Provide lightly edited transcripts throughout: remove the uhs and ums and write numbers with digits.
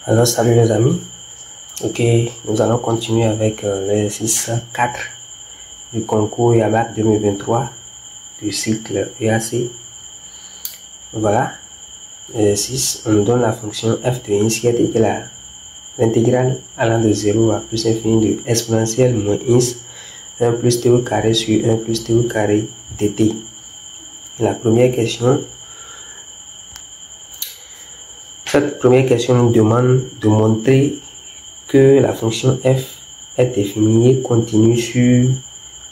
Alors salut les amis, ok, nous allons continuer avec l'exercice 4 du concours IABAC 2023 du cycle EAC. Voilà, l'exercice, on nous donne la fonction f de ins qui est égale à l'intégrale allant de 0 à plus infini de exponentielle moins ins 1 plus t au carré sur 1 plus t au carré dt. Et la première question, cette première question nous demande de montrer que la fonction f est définie et continue sur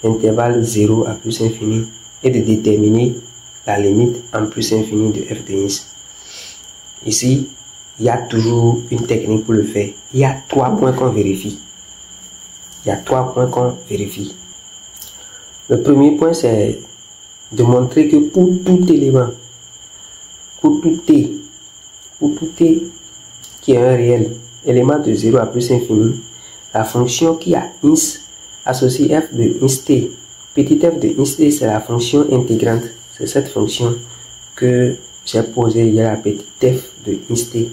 l'intervalle 0 à plus infini et de déterminer la limite en plus infini de f de ins. Ici, il y a toujours une technique pour le faire. Il y a 3 points qu'on vérifie. Le premier point, c'est de montrer que pour tout élément, pour tout t qui est un réel élément de 0 à plus infini, la fonction qui a ins associe f de ins t. Petit f de ins t, c'est la fonction intégrante. C'est cette fonction que j'ai posée il y a la petite f de ins t.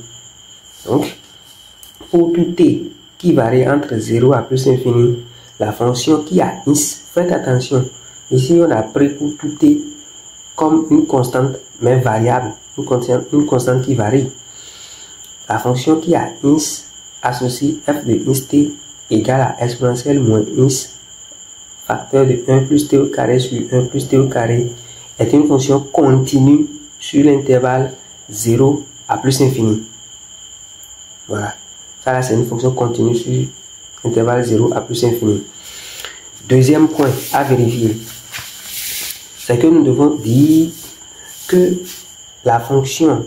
Donc, pour tout t qui varie entre 0 à plus infini, la fonction qui a ins, faites attention, ici on a pris pour tout t comme une constante mais variable, une constante qui varie. La fonction qui a ins associe f de ins t égale à exponentielle moins ins facteur de 1 plus t au carré sur 1 plus t au carré est une fonction continue sur l'intervalle 0 à plus infini. Voilà, ça là c'est une fonction continue sur l'intervalle 0 à plus infini. Deuxième point à vérifier, c'est que nous devons dire que la fonction,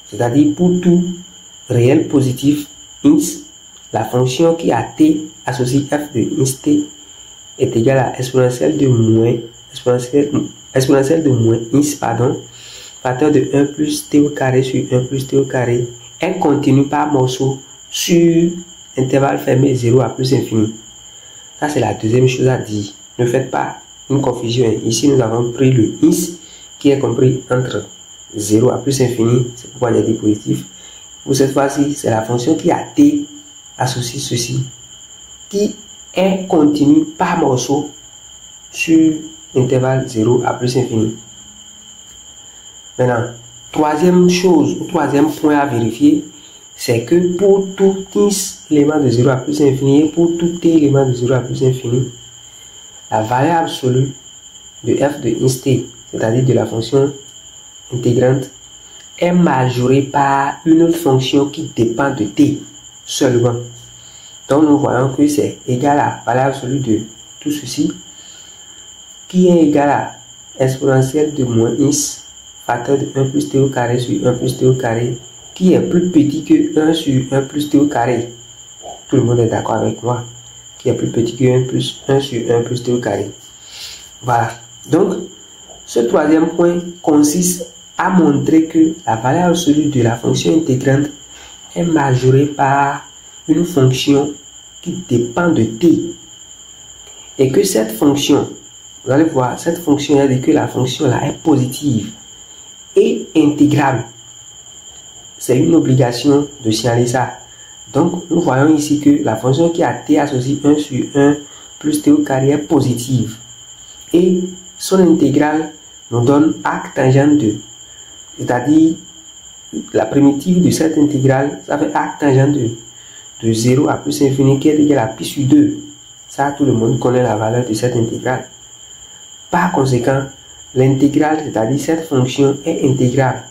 c'est-à-dire pour tout réel positif ins, la fonction qui a t associe f de ins t est égale à exponentielle de moins ins, facteur de 1 plus t au carré sur 1 plus t au carré est continue par morceau sur intervalle fermé 0 à plus infini. Ça c'est la deuxième chose à dire. Ne faites pas une confusion. Ici nous avons pris le ins qui est compris entre 0 à plus infini, c'est pourquoi j'ai dit positif. Pour cette fois-ci, c'est la fonction qui a t associe ceci, qui est continue par morceau sur intervalle 0 à plus infini. Maintenant, troisième chose, ou troisième point à vérifier, c'est que pour tout ins élément de 0 à plus infini et pour tout t élément de 0 à plus infini, la valeur absolue de f de ins t, c'est-à-dire de la fonction intégrante, est majorée par une autre fonction qui dépend de t seulement. Donc nous voyons que c'est égal à la valeur absolue de tout ceci qui est égal à exponentielle de moins ins facteur de 1 plus t au carré sur 1 plus t au carré qui est plus petit que 1 sur 1 plus t au carré. Tout le monde est d'accord avec moi, qui est plus petit que 1 sur 1 plus t au carré. Voilà. Donc, ce troisième point consiste à montrer que la valeur absolue de la fonction intégrante est majorée par une fonction qui dépend de t. Et que cette fonction, vous allez voir, cette fonction, elle dit que la fonction là est positive et intégrable. C'est une obligation de signaler ça. Donc, nous voyons ici que la fonction qui a t associe 1 sur 1 plus t au carré est positive. Et son intégrale nous donne arc tangent 2. C'est-à-dire, la primitive de cette intégrale, ça fait arc tangent 2. De 0 à plus infini qui est égal à pi sur 2. Ça, tout le monde connaît la valeur de cette intégrale. Par conséquent, l'intégrale, c'est-à-dire cette fonction, est intégrable.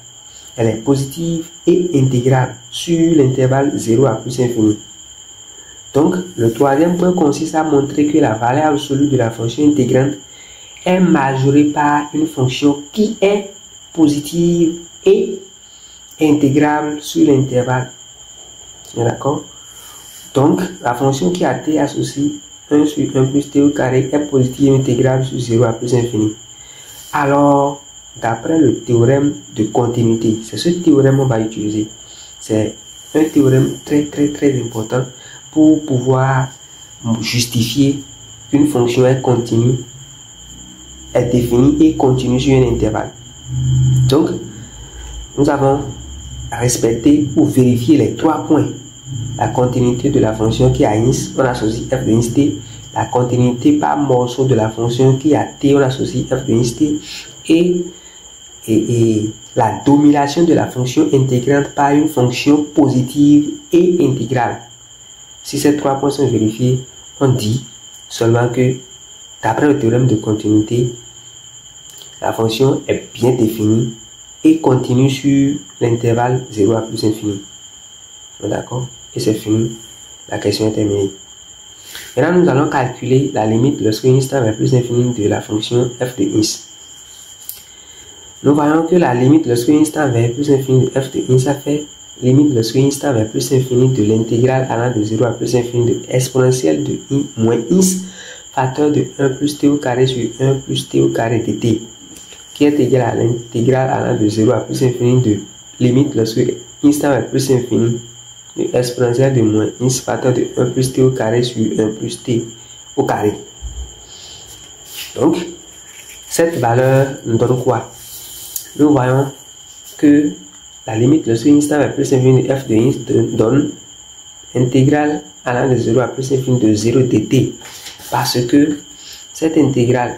Elle est positive et intégrable sur l'intervalle 0 à plus infini. Donc, le troisième point consiste à montrer que la valeur absolue de la fonction intégrante est majorée par une fonction qui est positive et intégrable sur l'intervalle. D'accord? Donc, la fonction qui a t associe 1 sur 1 plus t au carré est positive et intégrable sur 0 à plus infini. Alors, d'après le théorème de continuité, c'est ce théorème qu'on va utiliser. C'est un théorème très important pour pouvoir justifier qu'une fonction est continue, est définie et continue sur un intervalle. Donc, nous avons respecter ou vérifier les 3 points. La continuité de la fonction qui a ins, on associe f de ins t. La continuité par morceau de la fonction qui a t, on associe f de ins t. Et la domination de la fonction intégrante par une fonction positive et intégrale. Si ces 3 points sont vérifiés, on dit seulement que d'après le théorème de continuité, la fonction est bien définie et continue sur l'intervalle 0 à plus infini. D'accord? Et c'est fini. La question est terminée. Maintenant, nous allons calculer la limite lorsque ins tend vers plus infini de la fonction f de ins. Nous voyons que la limite lorsque ins tend vers plus infini de f de ins, ça fait limite lorsque ins tend vers plus infini de l'intégrale allant de 0 à plus infini de exponentielle de i moins ins facteur de 1 plus t au carré sur 1 plus t au carré de t, qui est égal à l'intégrale allant de 0 à plus infini de limite lorsque ins tend vers plus infini de exponentielle de moins ins facteur de 1 plus t au carré sur 1 plus t au carré. Donc, cette valeur nous donne quoi? Nous voyons que la limite lorsque ins tend vers plus infini de f de ins donne intégrale allant de 0 à plus infini de 0 dt. Parce que cette intégrale,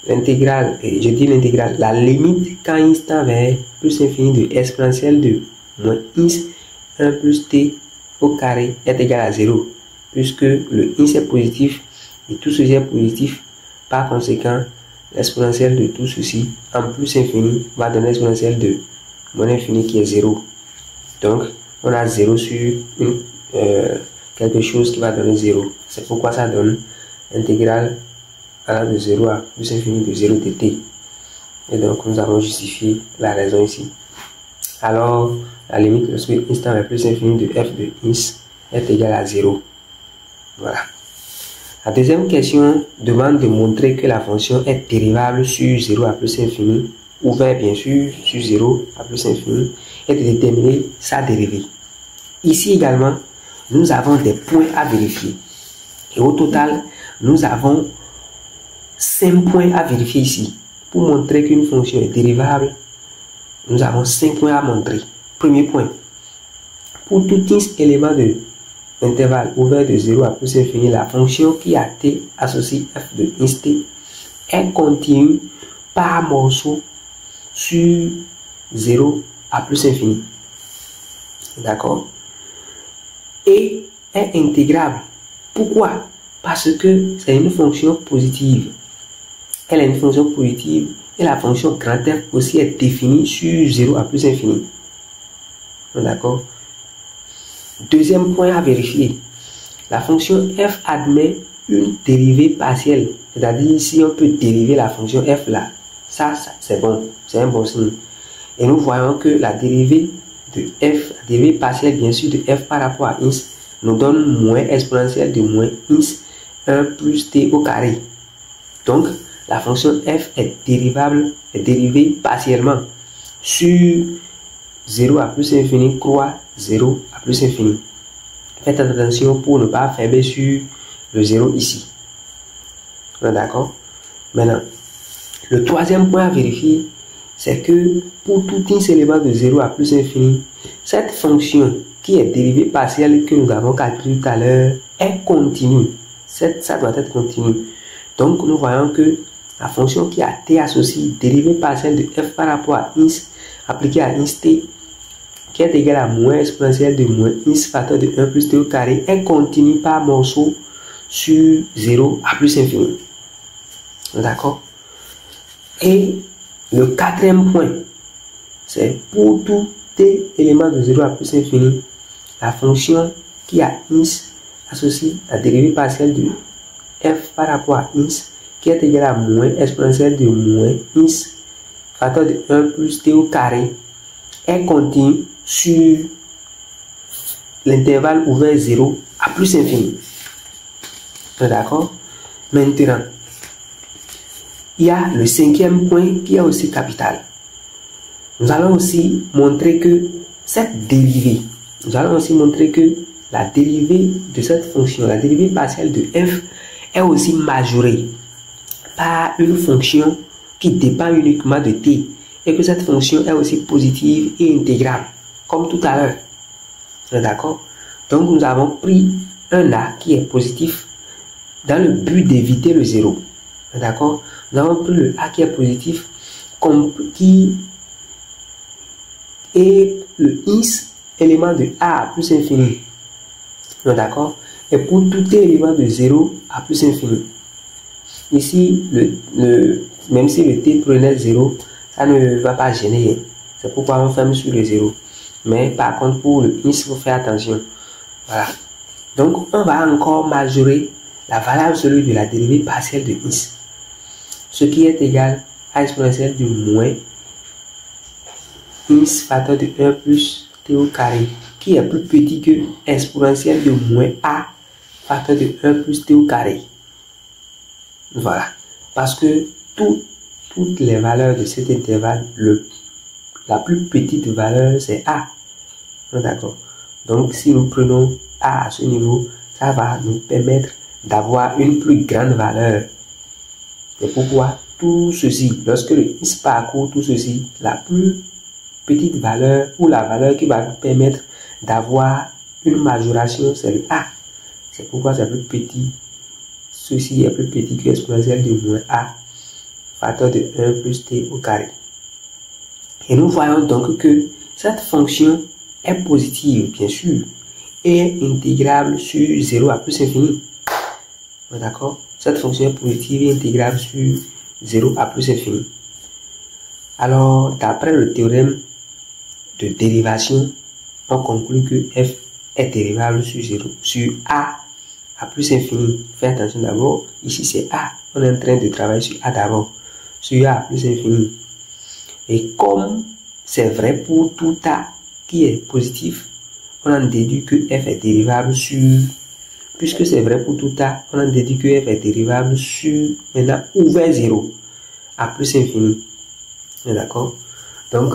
la limite quand ins tend vers plus infini de exponentielle de moins ins 1 plus t au carré est égal à 0, puisque le ins est positif et tout ceci est positif. Par conséquent, l'exponentielle de tout ceci en plus infini va donner l'exponentielle de moins infini qui est 0. Donc, on a 0 sur quelque chose qui va donner 0. C'est pourquoi ça donne intégrale allant de 0 à plus infini de 0 dt. Et donc, nous avons justifié la raison ici. Alors, la limite lorsque ins tend vers plus infini de f de ins est égale à 0. Voilà. La deuxième question demande de montrer que la fonction est dérivable sur 0 à plus infini, ouvert bien sûr sur 0 à plus infini, et de déterminer sa dérivée. Ici également, nous avons des points à vérifier. Et au total, nous avons 5 points à vérifier ici. Pour montrer qu'une fonction est dérivable, nous avons 5 points à montrer. Premier point, pour tout élément de intervalle ouvert de 0 à plus infini, la fonction qui a t associe f de ins t est continue par morceau sur 0 à plus infini. D'accord? Et est intégrable. Pourquoi? Parce que c'est une fonction positive. Elle est une fonction positive et la fonction grand F aussi est définie sur 0 à plus infini. D'accord? Deuxième point à vérifier. La fonction f admet une dérivée partielle. C'est-à-dire si on peut dériver la fonction f là, ça c'est bon, c'est un bon signe. Et nous voyons que la dérivée de f, la dérivée partielle bien sûr de f par rapport à ins, nous donne moins exponentielle de moins ins 1 plus t au carré. Donc, la fonction f est dérivée partiellement sur 0 à plus infini croix 0 à plus infini. Faites attention pour ne pas fermer sur le 0 ici. D'accord? Maintenant, le troisième point à vérifier, c'est que pour tout élément de 0 à plus infini, cette fonction qui est dérivée partielle que nous avons calculée tout à l'heure est continue. Ça doit être continu. Donc, nous voyons que la fonction qui a t associée dérivée partielle de f par rapport à ins appliquée à ins t, qui est égal à moins exponentielle de moins ins facteur de 1 plus t au carré, est continue par morceau sur 0 à plus infini. D'accord? Et le quatrième point, c'est pour tout t élément de 0 à plus infini, la fonction qui a ins associe la dérivée partielle de f par rapport à ins, qui est égal à moins exponentielle de moins ins facteur de 1 plus t au carré, est continue sur l'intervalle ouvert 0 à plus infini. D'accord? Maintenant, il y a le cinquième point qui est aussi capital. Nous allons aussi montrer que cette dérivée, la dérivée de cette fonction, la dérivée partielle de f est aussi majorée par une fonction qui dépend uniquement de t et que cette fonction est aussi positive et intégrable, comme tout à l'heure. D'accord? Donc, nous avons pris un A qui est positif dans le but d'éviter le 0. D'accord? Nous avons pris le A qui est positif qui est le ins élément de A à plus infini. D'accord? Et pour tout élément de 0 à plus infini. Ici, même si le t prenait 0, ça ne va pas gêner. C'est pourquoi on ferme sur le 0. Mais par contre, pour le ins, il faut faire attention. Voilà. Donc, on va encore majorer la valeur absolue de la dérivée partielle de ins, ce qui est égal à exponentielle de moins ins facteur de 1 plus t au carré, qui est plus petit que exponentielle de moins a facteur de 1 plus t au carré. Voilà. Parce que toutes les valeurs de cet intervalle, la plus petite valeur, c'est a. D'accord. Donc, si nous prenons a à ce niveau, ça va nous permettre d'avoir une plus grande valeur. C'est pourquoi tout ceci, lorsque le ins parcourt tout ceci, la plus petite valeur ou la valeur qui va nous permettre d'avoir une majoration, c'est le a. C'est pourquoi c'est plus petit. Ceci est plus petit que l'exponentielle de moins a facteur de 1 plus t au carré. Et nous voyons donc que cette fonction est positive, bien sûr, et intégrable sur 0 à plus infini. D'accord? Cette fonction est positive et intégrable sur 0 à plus infini. Alors, d'après le théorème de dérivation, on conclut que f est dérivable sur 0, sur a à plus infini. Faites attention d'abord, ici c'est a. On est en train de travailler sur a d'abord, sur a à plus infini. Et comme c'est vrai pour tout a qui est positif, on en déduit que f est dérivable sur, puisque c'est vrai pour tout a, on en déduit que f est dérivable sur, maintenant, ouvert 0 à plus infini. D'accord? Donc,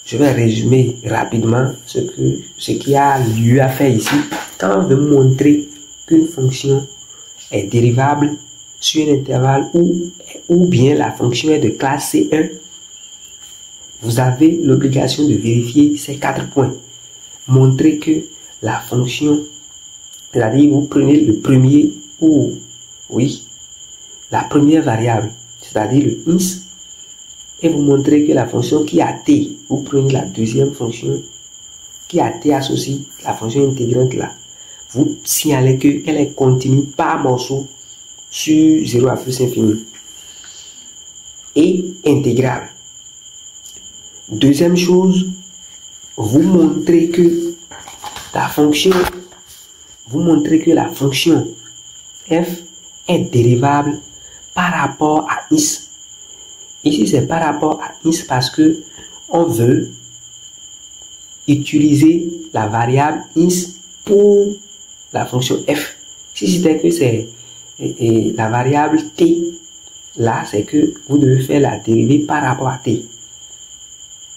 je vais résumer rapidement ce qui a lieu à faire ici. Quand on veut montrer qu'une fonction est dérivable sur un intervalle ou bien la fonction est de classe C1, vous avez l'obligation de vérifier ces 4 points. Montrer que la fonction, c'est-à-dire vous prenez le premier la première variable, c'est-à-dire le ins, et vous montrez que la fonction qui a t, vous prenez la deuxième fonction qui a t associée, la fonction intégrante là. Vous signalez qu'elle est continue par morceau sur 0 à plus infini et intégrable. Deuxième chose, vous montrez que la fonction f est dérivable par rapport à ins. Ici, c'est par rapport à ins parce que on veut utiliser la variable ins pour la fonction f. Si c'était que c'est la variable t, là, c'est que vous devez faire la dérivée par rapport à t.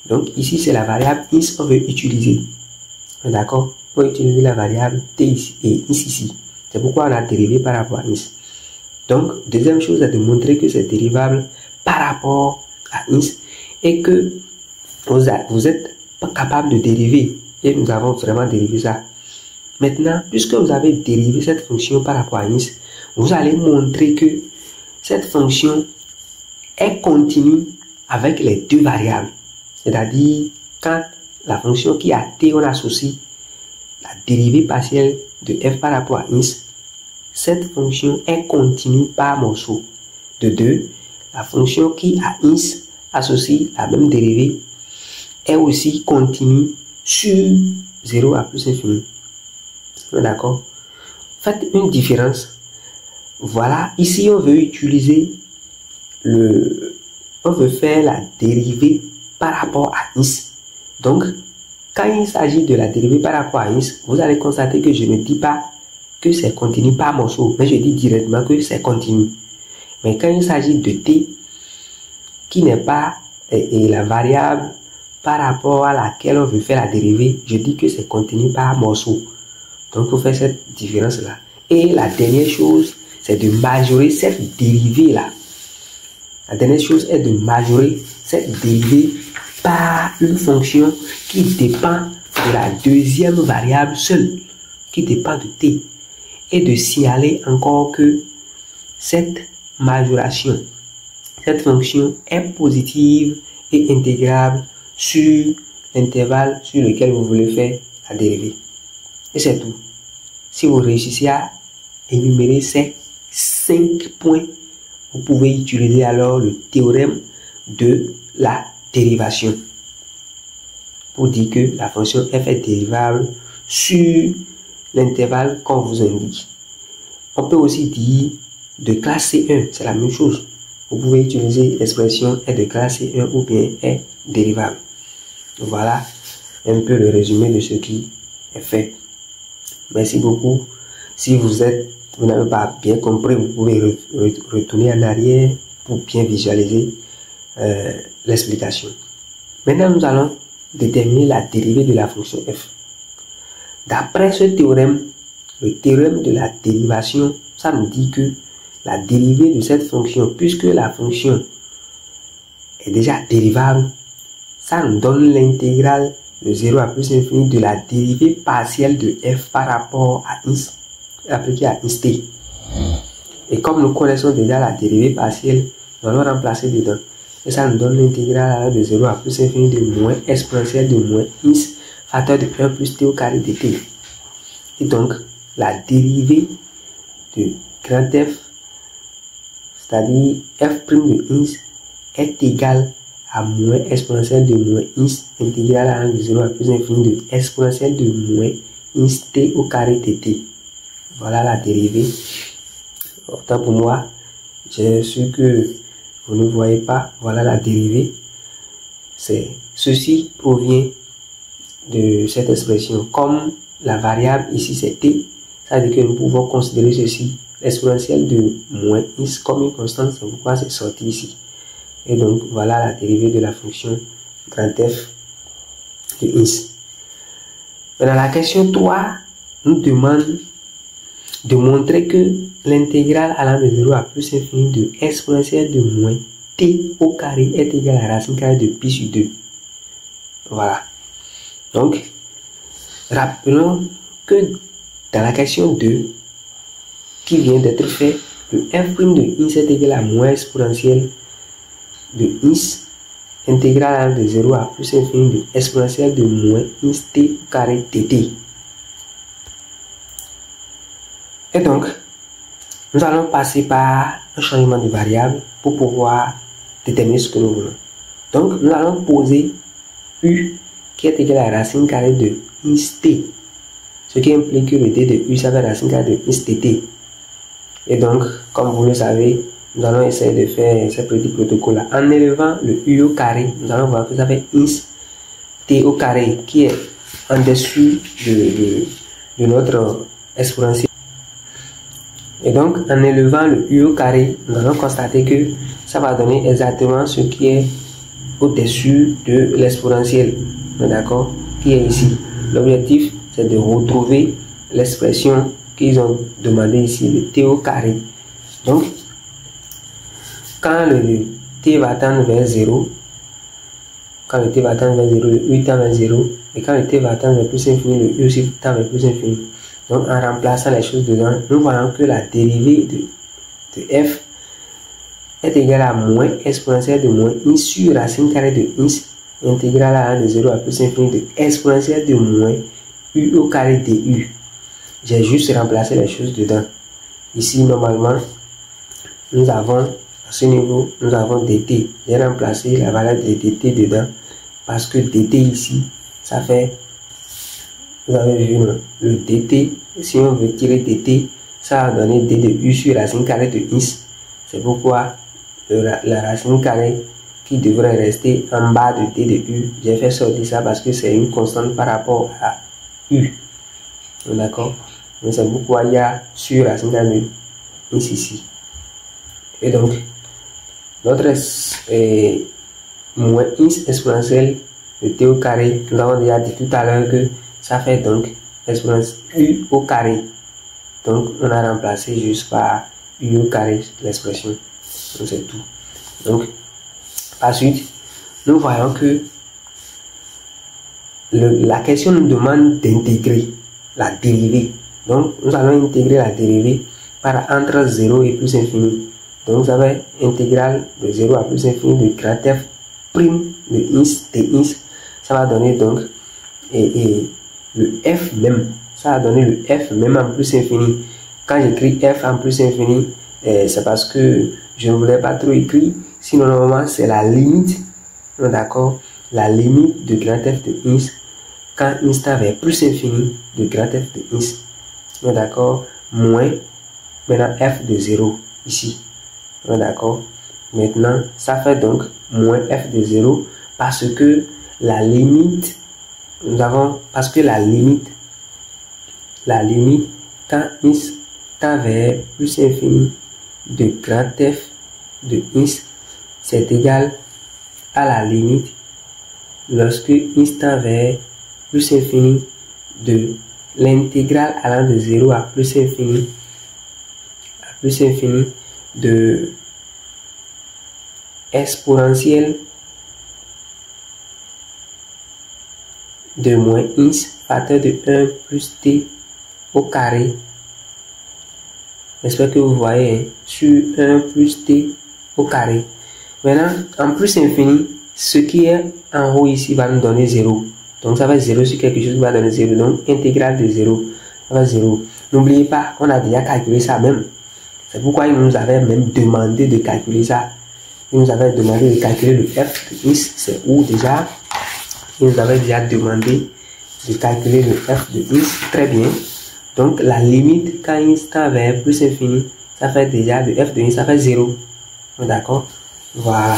Donc, ici, c'est la variable ins qu'on veut utiliser. D'accord? On va utiliser la variable t ici et ici. C'est pourquoi on a dérivé par rapport à ins. Donc, deuxième chose, c'est de montrer que c'est dérivable par rapport à ins et que vous êtes pas capable de dériver. Et nous avons vraiment dérivé ça. Maintenant, puisque vous avez dérivé cette fonction par rapport à ins, vous allez montrer que cette fonction est continue avec les deux variables. C'est-à-dire, quand la fonction qui a t, on associe la dérivée partielle de f par rapport à ins, cette fonction est continue par morceau. De 2, la fonction qui a ins associe la même dérivée est aussi continue sur 0 à plus infini. D'accord? Faites une différence. Voilà, ici on veut utiliser on veut faire la dérivée par rapport à ins. Donc, quand il s'agit de la dérivée par rapport à ins, vous allez constater que je ne dis pas que c'est continu par morceau, mais je dis directement que c'est continu. Mais quand il s'agit de t, qui n'est pas la variable par rapport à laquelle on veut faire la dérivée, je dis que c'est continu par morceau. Donc, il faut faire cette différence-là. Et la dernière chose, c'est de majorer cette dérivée-là. La dernière chose est de majorer cette dérivée par une fonction qui dépend de la deuxième variable seule, qui dépend de t, et de signaler encore que cette majoration, cette fonction est positive et intégrable sur l'intervalle sur lequel vous voulez faire la dérivée. Et c'est tout. Si vous réussissez à énumérer ces 5 points, vous pouvez utiliser alors le théorème de la dérivation pour dire que la fonction f est dérivable sur l'intervalle qu'on vous indique. On peut aussi dire de classe C1, c'est la même chose. Vous pouvez utiliser l'expression est de classe C1 ou bien est dérivable. Voilà un peu le résumé de ce qui est fait. Merci beaucoup. Si vous n'avez pas bien compris, vous pouvez retourner en arrière pour bien visualiser l'explication. Maintenant, nous allons déterminer la dérivée de la fonction f. D'après ce théorème, le théorème de la dérivation, ça nous dit que la dérivée de cette fonction, puisque la fonction est déjà dérivable, ça nous donne l'intégrale de 0 à plus infini de la dérivée partielle de f par rapport à x appliquée à x t. Et comme nous connaissons déjà la dérivée partielle, nous allons remplacer dedans. Et ça nous donne l'intégrale de 0 à plus infini de moins exponentielle de moins x facteur de 1 plus t au carré de t. Et donc, la dérivée de grand F, c'est-à-dire f' de x, est égale à moins exponentielle de moins x intégrale à 1 de 0 à plus infini de exponentielle de moins x t au carré de t. Voilà la dérivée. Autant pour moi, j'ai su que vous ne voyez pas. Voilà la dérivée. Ceci provient de cette expression. Comme la variable ici c'est t, ça veut dire que nous pouvons considérer ceci, l'exponentielle de moins x comme une constante. C'est pourquoi c'est sorti ici. Et donc voilà la dérivée de la fonction grand F de x. Dans la question 3, nous demande de montrer que l'intégrale allant de 0 à plus infini de exponentielle de moins t au carré est égale à la racine carrée de pi sur 2. Voilà. Donc, rappelons que dans la question 2, qui vient d'être fait, le f' de x est égal à moins exponentielle de x intégrale allant de 0 à plus infini de exponentielle de moins x t au carré dt. Et donc, nous allons passer par un changement de variable pour pouvoir déterminer ce que nous voulons. Donc, nous allons poser u qui est égal à la racine carrée de x t, ce qui implique que le d de u, ça va être racine carrée de x dt. Et donc, comme vous le savez, nous allons essayer de faire ce petit protocole-là. En élevant le u au carré, nous allons voir que ça fait x t au carré qui est en dessous de notre exponentielle. Et donc, en élevant le u au carré, nous allons constater que ça va donner exactement ce qui est au-dessus de l'exponentielle, d'accord, qui est ici. L'objectif, c'est de retrouver l'expression qu'ils ont demandé ici, le t au carré. Donc, quand le t va tendre vers 0, le u tend vers 0, et quand le t va tendre vers plus infini, le u aussi tend vers plus infini. Donc, en remplaçant les choses dedans, nous voyons que la dérivée de f est égale à moins exponentielle de moins x sur racine carrée de x intégrale à 1 de 0 à plus infini de exponentielle de moins u au carré du. J'ai juste remplacé les choses dedans. Ici, normalement, nous avons, à ce niveau, nous avons dt. J'ai remplacé la valeur de dt dedans parce que dt ici, ça fait... Vous avez vu, non? Le dt, si on veut tirer dt, ça va donner d de u sur racine carrée de x. C'est pourquoi la racine carrée qui devrait rester en bas de d de u, j'ai fait sortir ça parce que c'est une constante par rapport à u. D'accord? Donc c'est pourquoi il y a sur racine carrée de x ici. Et donc, notre moins x exponentielle de t au carré, nous avons déjà dit tout à l'heure que ça fait donc exponentielle u au carré. Donc, on a remplacé juste par u au carré l'expression. Donc, c'est tout. Donc, par suite, nous voyons que la question nous demande d'intégrer la dérivée. Donc, nous allons intégrer la dérivée par entre 0 et plus infini. Donc, vous avez intégrale de 0 à plus infini de grand F prime de ins, de ins. Ça va donner donc et le F même. Ça va donner le F même en plus infini. Quand j'écris F en plus infini, c'est parce que je ne voulais pas trop écrire. Sinon, normalement, c'est la limite. D'accord? La limite de grand F de ins quand ins tend vers plus infini de grand F de ins. D'accord? Moins maintenant F de 0 ici. D'accord? Maintenant, ça fait donc moins F de 0 parce que la limite, parce que la limite quand ins tend vers plus infini de grand F de ins, c'est égal à la limite lorsque ins tend vers plus infini de l'intégrale allant de 0 à plus infini de exponentielle de moins ins facteur de 1 plus t au carré. J'espère que vous voyez, hein, sur 1 plus t au carré. Maintenant, en plus infini, ce qui est en haut ici va nous donner 0. Donc, ça va être 0 sur quelque chose qui va donner 0. Donc, intégrale de 0, ça va être 0. N'oubliez pas, on a déjà calculé ça même. C'est pourquoi il nous avait même demandé de calculer ça. Il nous avait demandé de calculer le f de ins. C'est où déjà? Il nous avait déjà demandé de calculer le f de ins. Très bien. Donc, la limite quand ins tend vers plus infini, ça fait déjà le f de ins, ça fait 0. D'accord? Voilà.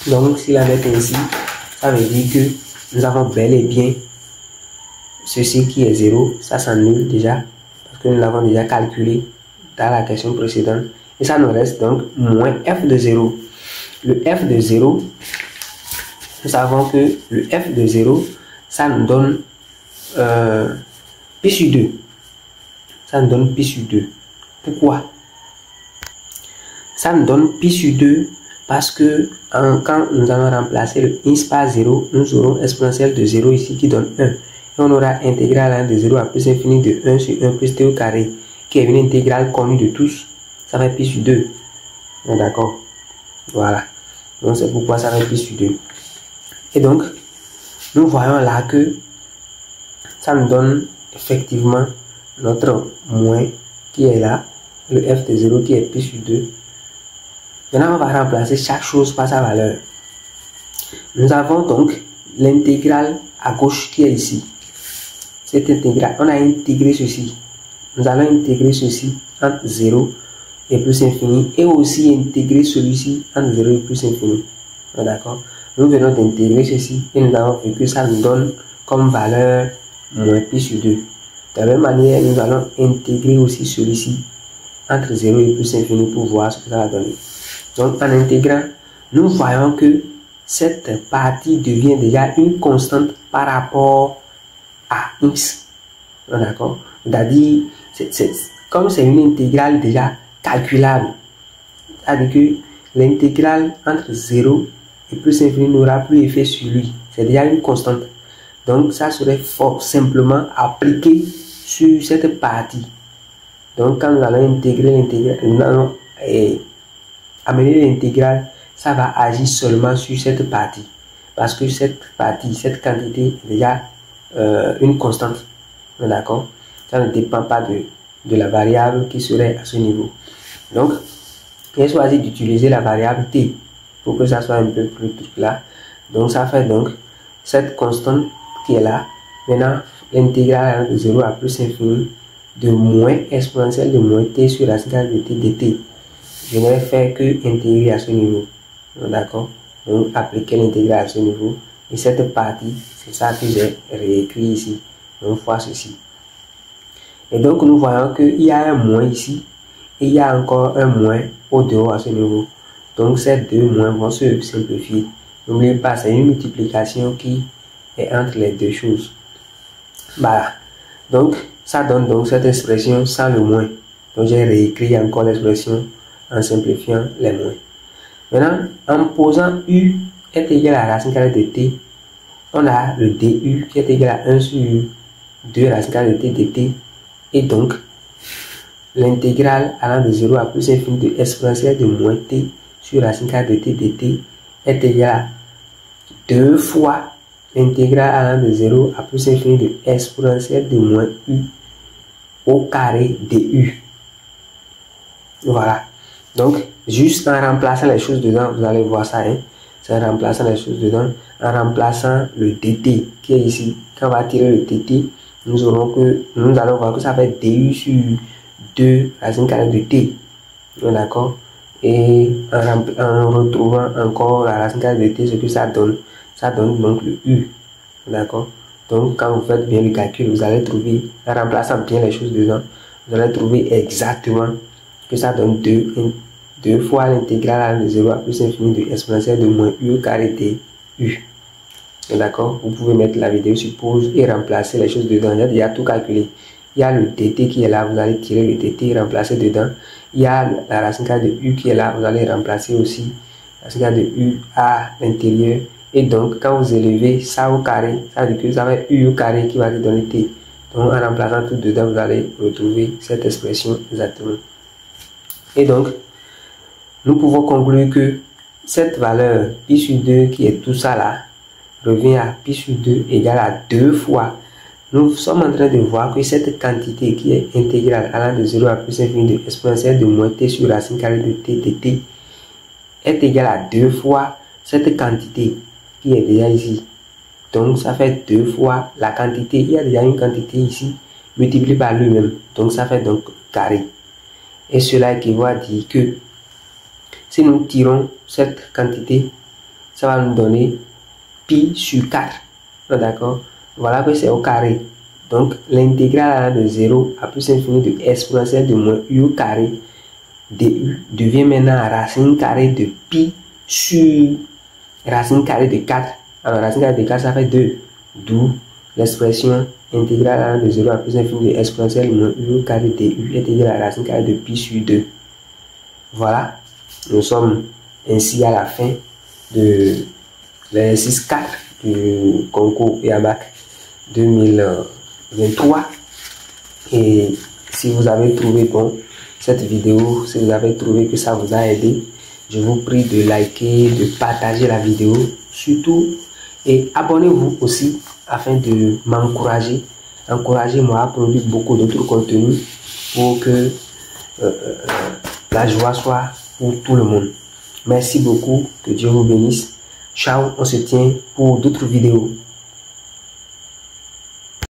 Donc, s'il en est ainsi, ça veut dire que nous avons bel et bien ceci qui est 0. Ça s'annule déjà parce que nous l'avons déjà calculé dans la question précédente. Et ça nous reste donc moins f de 0. Le f de 0, nous savons que le f de 0, ça nous donne pi sur 2. Ça nous donne pi sur 2. Pourquoi? Ça nous donne pi sur 2 parce que quand nous allons remplacer le ins par 0, nous aurons exponentielle de 0 ici qui donne 1. Et on aura intégrale de 0 à plus infini de 1 sur 1 plus t au carré, qui est une intégrale connue de tous. Ça va être pi sur 2. D'accord? Voilà. Donc c'est pourquoi ça va être pi sur 2. Et donc, nous voyons là que ça nous donne effectivement notre moins qui est là, le f de 0 qui est pi sur 2. Maintenant, on va remplacer chaque chose par sa valeur. Nous avons donc l'intégrale à gauche qui est ici. Cette intégrale, on a intégré ceci. Nous allons intégrer ceci entre 0 et plus infini et aussi intégrer celui-ci entre 0 et plus infini. D'accord? Nous venons d'intégrer ceci et nous avons vu que ça nous donne comme valeur moins pi sur 2. De la même manière, nous allons intégrer aussi celui-ci entre 0 et plus infini pour voir ce que ça va donner. Donc, en intégrant, nous voyons que cette partie devient déjà une constante par rapport à x. D'accord? C'est-à-dire, comme c'est une intégrale déjà calculable, c'est-à-dire que l'intégrale entre 0 et plus infini n'aura plus effet sur lui. C'est déjà une constante. Donc, ça serait fort simplement appliqué sur cette partie. Donc, quand nous allons intégrer l'intégrale, nous allons amener l'intégrale, ça va agir seulement sur cette partie. Parce que cette partie, cette quantité est déjà une constante. D'accord? Ça ne dépend pas de la variable qui serait à ce niveau. Donc, j'ai choisi d'utiliser la variable t pour que ça soit un peu plus là. Donc, ça fait donc cette constante qui est là. Maintenant, l'intégrale de 0 à plus infini de moins exponentielle de moins t sur la scale de t dt. Je n'ai fait que intégrer à ce niveau. D'accord? Donc, appliquer l'intégrale à ce niveau. Et cette partie, c'est ça que j'ai réécrit ici. Donc, fois ceci. Et donc, nous voyons qu'il y a un moins ici. Et il y a encore un moins au dehors à ce niveau. Donc, ces deux moins vont se simplifier. N'oubliez pas, c'est une multiplication qui est entre les deux choses. Voilà. Donc, ça donne donc cette expression sans le moins. Donc, j'ai réécrit encore l'expression en simplifiant les moins. Maintenant, en posant U est égal à la racine carrée de t, on a le du qui est égal à 1 sur 2 racine carrée de t dt, et donc l'intégrale allant de 0 à plus infini de exponentielle de moins t sur racine carrée de t dt est égale à 2 fois l'intégrale allant de 0 à plus infini de exponentielle de moins u au carré du. Voilà. Donc, juste en remplaçant les choses dedans, vous allez voir ça. Hein? C'est en remplaçant les choses dedans, en remplaçant le dt qui est ici. Quand on va tirer le dt, nous allons voir que ça fait du sur 2 racine carrée de t. D'accord? Et en retrouvant encore la racine carrée de t, ce que ça donne donc le u. D'accord? Donc, quand vous faites bien le calcul, vous allez trouver, en remplaçant bien les choses dedans, vous allez trouver exactement que ça donne 2 fois l'intégrale de 0 à plus infini de exponentielle de moins u au carré de u. D'accord? Vous pouvez mettre la vidéo sur pause et remplacer les choses dedans. Il y a déjà tout calculé. Il y a le dt qui est là, vous allez tirer le dt et remplacer dedans. Il y a la racine carrée de u qui est là, vous allez remplacer aussi la racine carrée de u à l'intérieur. Et donc, quand vous élevez ça au carré, ça veut dire que vous avez u au carré qui va vous donner t. Donc, en remplaçant tout dedans, vous allez retrouver cette expression exactement. Et donc, nous pouvons conclure que cette valeur pi sur 2 qui est tout ça là, revient à pi sur 2 égale à 2 fois. Nous sommes en train de voir que cette quantité qui est intégrale allant de 0 à plus infini de exponentielle de moins t sur racine carrée de t dt est égale à 2 fois cette quantité qui est déjà ici. Donc ça fait 2 fois la quantité. Il y a déjà une quantité ici multipliée par lui-même. Donc ça fait donc carré. Et cela équivaut à dire que si nous tirons cette quantité, ça va nous donner pi sur 4. D'accord? Voilà que c'est au carré. Donc l'intégrale de 0 à plus infini de exponentielle de moins u au carré du devient maintenant racine carrée de pi sur racine carrée de 4. Alors racine carrée de 4 ça fait 2. D'où l'expression intégrale de 0 à plus infini de exponentielle moins u au carré du est égale à la racine carrée de pi sur 2. Voilà. Nous sommes ainsi à la fin de l'exercice 4 du concours EABAC 2023. Et si vous avez trouvé bon cette vidéo, si vous avez trouvé que ça vous a aidé, je vous prie de liker, de partager la vidéo surtout, et abonnez-vous aussi afin de m'encourager. Encouragez-moi à produire beaucoup d'autres contenus pour que la joie soit pour tout le monde. Merci beaucoup, que Dieu vous bénisse. Ciao, on se tient pour d'autres vidéos.